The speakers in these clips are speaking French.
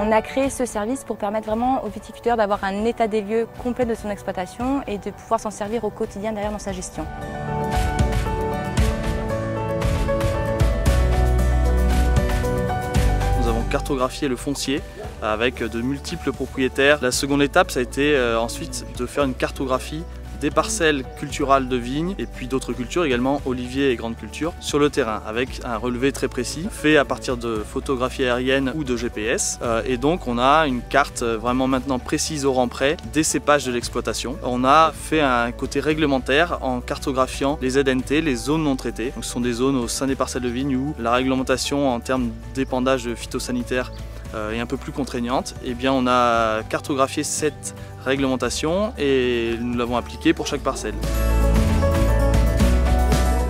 On a créé ce service pour permettre vraiment aux viticulteurs d'avoir un état des lieux complet de son exploitation et de pouvoir s'en servir au quotidien derrière dans sa gestion. Nous avons cartographié le foncier avec de multiples propriétaires. La seconde étape, ça a été ensuite de faire une cartographie des parcelles culturales de vignes et puis d'autres cultures également, oliviers et grandes cultures, sur le terrain avec un relevé très précis fait à partir de photographies aériennes ou de GPS. Et donc on a une carte vraiment maintenant précise au rang près des cépages de l'exploitation. On a fait un côté réglementaire en cartographiant les ZNT, les zones non traitées. Donc ce sont des zones au sein des parcelles de vignes où la réglementation en termes d'épandage phytosanitaire est un peu plus contraignante. Et bien on a cartographié cette réglementation et nous l'avons appliquée pour chaque parcelle.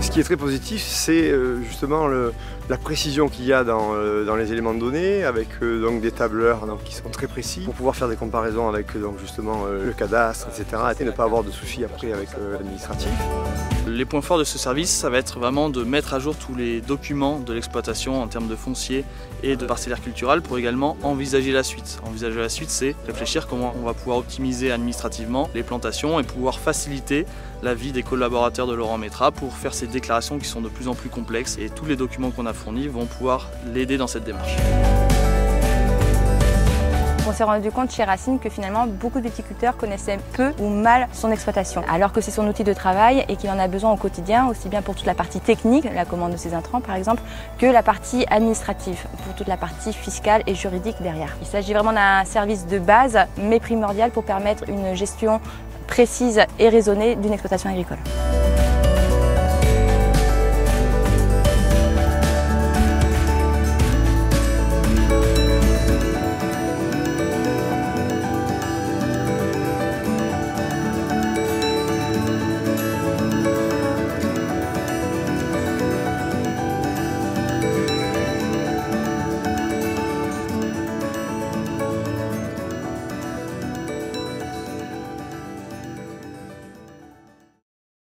Ce qui est très positif, c'est justement la précision qu'il y a dans les éléments de données, avec donc des tableurs qui sont très précis, pour pouvoir faire des comparaisons avec justement le cadastre, etc. et ne pas avoir de soucis après avec l'administratif. Les points forts de ce service, ça va être vraiment de mettre à jour tous les documents de l'exploitation en termes de foncier et de parcellaire culturel pour également envisager la suite. Envisager la suite, c'est réfléchir comment on va pouvoir optimiser administrativement les plantations et pouvoir faciliter la vie des collaborateurs de Laurent Métras pour faire ces déclarations qui sont de plus en plus complexes, et tous les documents qu'on a fournis vont pouvoir l'aider dans cette démarche. On s'est rendu compte chez Racine que finalement beaucoup de viticulteurs connaissaient peu ou mal son exploitation, alors que c'est son outil de travail et qu'il en a besoin au quotidien, aussi bien pour toute la partie technique, la commande de ses intrants par exemple, que la partie administrative, pour toute la partie fiscale et juridique derrière. Il s'agit vraiment d'un service de base, mais primordial pour permettre une gestion précise et raisonnée d'une exploitation agricole.